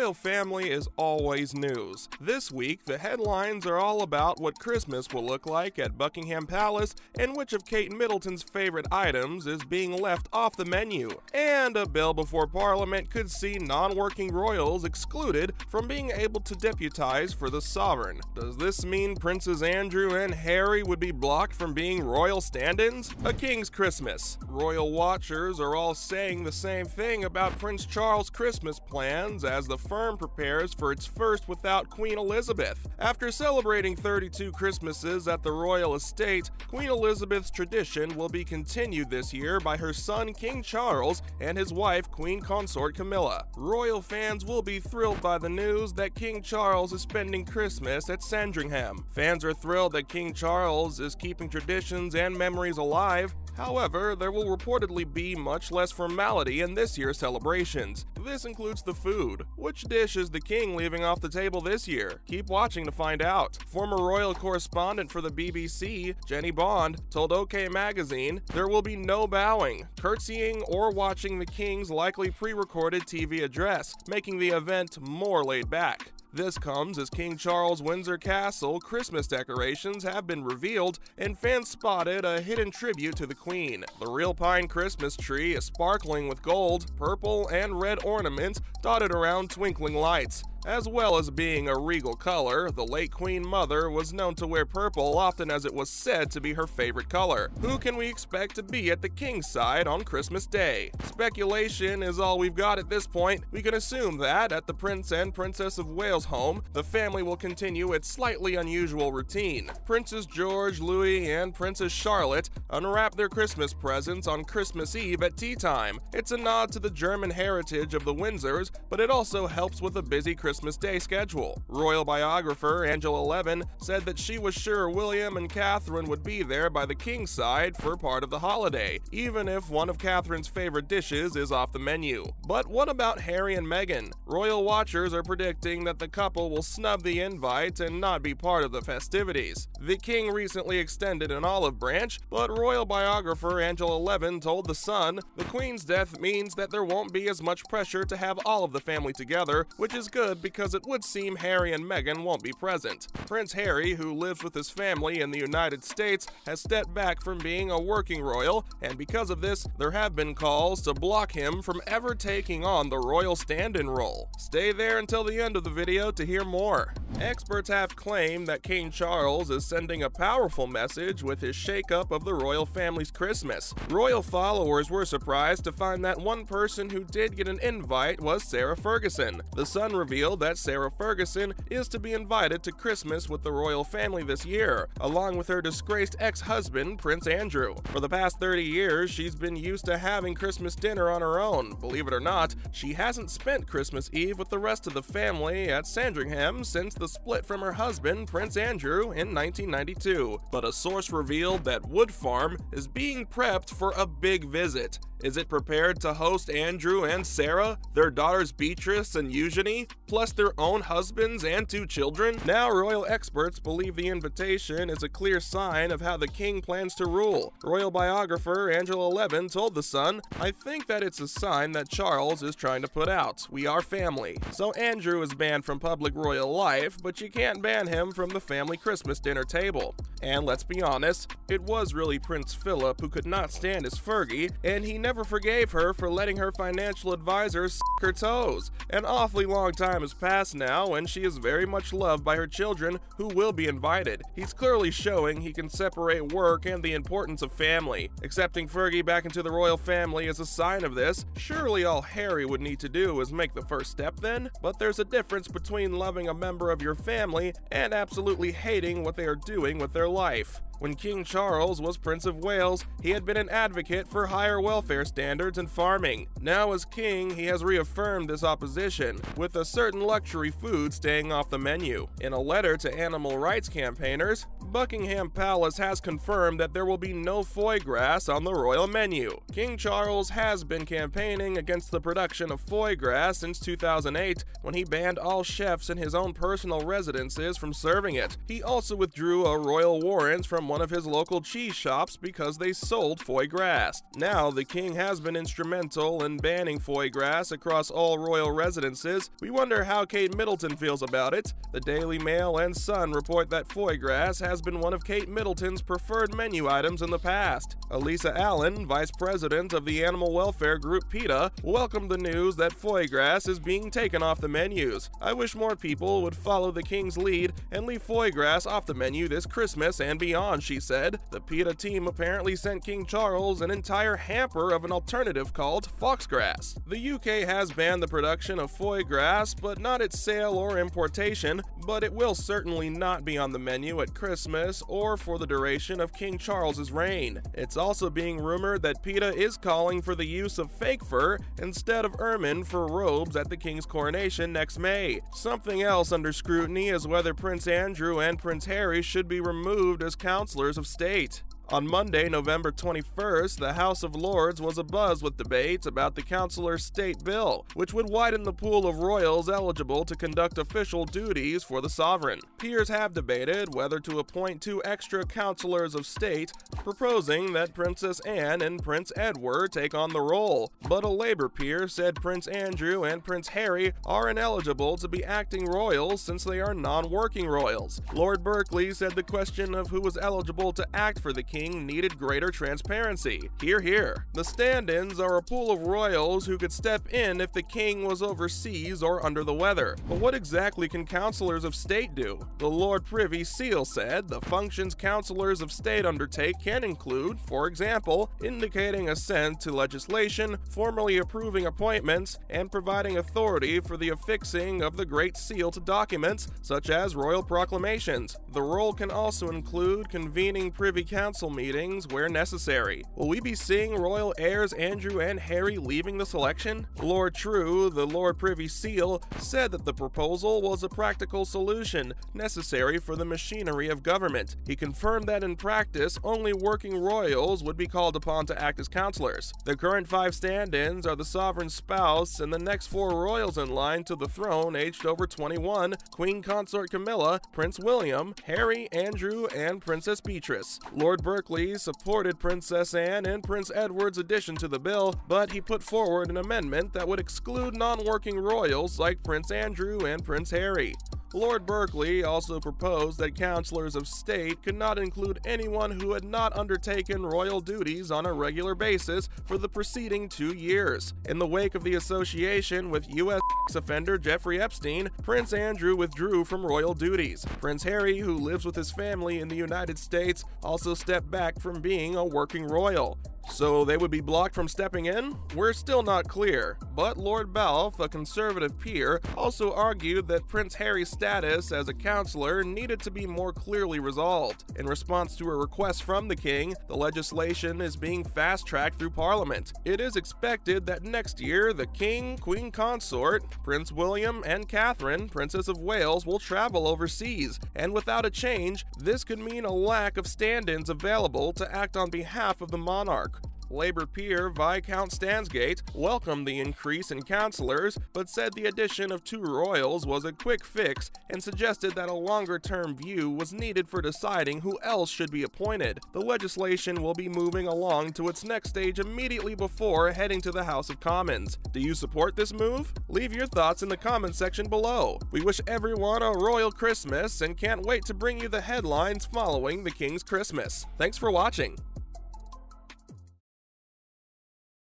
royal family is always news. This week, the headlines are all about what Christmas will look like at Buckingham Palace and which of Kate Middleton's favorite items is being left off the menu. And a bill before Parliament could see non-working royals excluded from being able to deputize for the sovereign. Does this mean Princes Andrew and Harry would be blocked from being royal stand-ins? A King's Christmas. Royal watchers are all saying the same thing about Prince Charles' Christmas plans as the firm prepares for its first without Queen Elizabeth. After celebrating 32 Christmases at the royal estate, Queen Elizabeth's tradition will be continued this year by her son King Charles and his wife Queen Consort Camilla. Royal fans will be thrilled by the news that King Charles is spending Christmas at Sandringham. Fans are thrilled that King Charles is keeping traditions and memories alive. However, there will reportedly be much less formality in this year's celebrations. This includes the food. Which dish is the king leaving off the table this year? Keep watching to find out. Former royal correspondent for the BBC, Jenny Bond, told OK Magazine there will be no bowing, curtsying, or watching the king's likely pre-recorded TV address, making the event more laid back. This comes as King Charles' Windsor Castle Christmas decorations have been revealed and fans spotted a hidden tribute to the Queen. The real pine Christmas tree is sparkling with gold, purple, and red ornaments dotted around twinkling lights. As well as being a regal color, the late Queen Mother was known to wear purple often as it was said to be her favorite color. Who can we expect to be at the King's side on Christmas Day? Speculation is all we've got at this point. We can assume that at the Prince and Princess of Wales home, the family will continue its slightly unusual routine. Princes George, Louis, and Princess Charlotte unwrap their Christmas presents on Christmas Eve at tea time. It's a nod to the German heritage of the Windsors, but it also helps with a busy Christmas Day schedule. Royal biographer Angela Levin said that she was sure William and Catherine would be there by the King's side for part of the holiday, even if one of Catherine's favorite dishes is off the menu. But what about Harry and Meghan? Royal watchers are predicting that the couple will snub the invite and not be part of the festivities. The King recently extended an olive branch, but royal biographer Angela Levin told The Sun, the Queen's death means that there won't be as much pressure to have all of the family together, which is good because it would seem Harry and Meghan won't be present. Prince Harry, who lives with his family in the United States, has stepped back from being a working royal, and because of this, there have been calls to block him from ever taking on the royal stand-in role. Stay there until the end of the video to hear more. Experts have claimed that King Charles is sending a powerful message with his shakeup of the royal family's Christmas. Royal followers were surprised to find that one person who did get an invite was Sarah Ferguson. The Sun revealed that Sarah Ferguson is to be invited to Christmas with the royal family this year, along with her disgraced ex-husband, Prince Andrew. For the past 30 years, she's been used to having Christmas dinner on her own. Believe it or not, she hasn't spent Christmas Eve with the rest of the family at Sandringham since the split from her husband, Prince Andrew, in 1992. But a source revealed that Wood Farm is being prepped for a big visit. Is it prepared to host Andrew and Sarah, their daughters Beatrice and Eugenie, plus their own husbands and 2 children? Now, royal experts believe the invitation is a clear sign of how the king plans to rule. Royal biographer Angela Levin told The Sun, I think that it's a sign that Charles is trying to put out, we are family. So Andrew is banned from public royal life, but you can't ban him from the family Christmas dinner table. And let's be honest, it was really Prince Philip who could not stand his Fergie, and he never forgave her for letting her financial advisor suck her toes. An awfully long time has passed now, and she is very much loved by her children who will be invited. He's clearly showing he can separate work and the importance of family. Accepting Fergie back into the royal family is a sign of this. Surely all Harry would need to do is make the first step then? But there's a difference between loving a member of your family and absolutely hating what they are doing with their life. When King Charles was Prince of Wales, he had been an advocate for higher welfare standards in farming. Now as king, he has reaffirmed this opposition, with a certain luxury food staying off the menu. In a letter to animal rights campaigners, Buckingham Palace has confirmed that there will be no foie gras on the royal menu. King Charles has been campaigning against the production of foie gras since 2008, when he banned all chefs in his own personal residences from serving it. He also withdrew a royal warrant from from one of his local cheese shops because they sold foie gras. Now, the king has been instrumental in banning foie gras across all royal residences. We wonder how Kate Middleton feels about it. The Daily Mail and Sun report that foie gras has been one of Kate Middleton's preferred menu items in the past. Elisa Allen, vice president of the animal welfare group PETA, welcomed the news that foie gras is being taken off the menus. "I wish more people would follow the king's lead and leave foie gras off the menu this Christmas and beyond," she said. The PETA team apparently sent King Charles an entire hamper of an alternative called foxgrass. The UK has banned the production of foie gras, but not its sale or importation, but it will certainly not be on the menu at Christmas or for the duration of King Charles's reign. It's also being rumored that PETA is calling for the use of fake fur instead of ermine for robes at the king's coronation next May. Something else under scrutiny is whether Prince Andrew and Prince Harry should be removed as counselors of state. On Monday, November 21st, the House of Lords was abuzz with debate about the Councillor State Bill, which would widen the pool of royals eligible to conduct official duties for the sovereign. Peers have debated whether to appoint 2 extra Councillors of State, proposing that Princess Anne and Prince Edward take on the role. But a Labour peer said Prince Andrew and Prince Harry are ineligible to be acting royals since they are non-working royals. Lord Berkeley said the question of who was eligible to act for the king needed greater transparency. Hear, hear. The stand-ins are a pool of royals who could step in if the king was overseas or under the weather. But what exactly can councillors of state do? The Lord Privy Seal said the functions councillors of state undertake can include, for example, indicating assent to legislation, formally approving appointments, and providing authority for the affixing of the Great Seal to documents, such as royal proclamations. The role can also include convening Privy Council meetings where necessary. Will we be seeing royal heirs Andrew and Harry leaving the selection? Lord True, the Lord Privy Seal, said that the proposal was a practical solution necessary for the machinery of government. He confirmed that in practice, only working royals would be called upon to act as councillors. The current 5 stand-ins are the sovereign's spouse and the next 4 royals in line to the throne aged over 21, Queen Consort Camilla, Prince William, Harry, Andrew, and Princess Beatrice. Lord Berkeley supported Princess Anne and Prince Edward's addition to the bill, but he put forward an amendment that would exclude non-working royals like Prince Andrew and Prince Harry. Lord Berkeley also proposed that councillors of state could not include anyone who had not undertaken royal duties on a regular basis for the preceding 2 years. In the wake of the association with U.S. offender Jeffrey Epstein, Prince Andrew withdrew from royal duties. Prince Harry, who lives with his family in the United States, also stepped back from being a working royal. So they would be blocked from stepping in? We're still not clear, but Lord Balfe, a conservative peer, also argued that Prince Harry's status as a councillor needed to be more clearly resolved. In response to a request from the king, the legislation is being fast-tracked through Parliament. It is expected that next year, the king, Queen Consort, Prince William, and Catherine, Princess of Wales, will travel overseas, and without a change, this could mean a lack of stand-ins available to act on behalf of the monarch. Labour peer Viscount Stansgate welcomed the increase in councillors, but said the addition of 2 royals was a quick fix and suggested that a longer-term view was needed for deciding who else should be appointed. The legislation will be moving along to its next stage immediately before heading to the House of Commons. Do you support this move? Leave your thoughts in the comment section below. We wish everyone a royal Christmas and can't wait to bring you the headlines following the King's Christmas. Thanks for watching.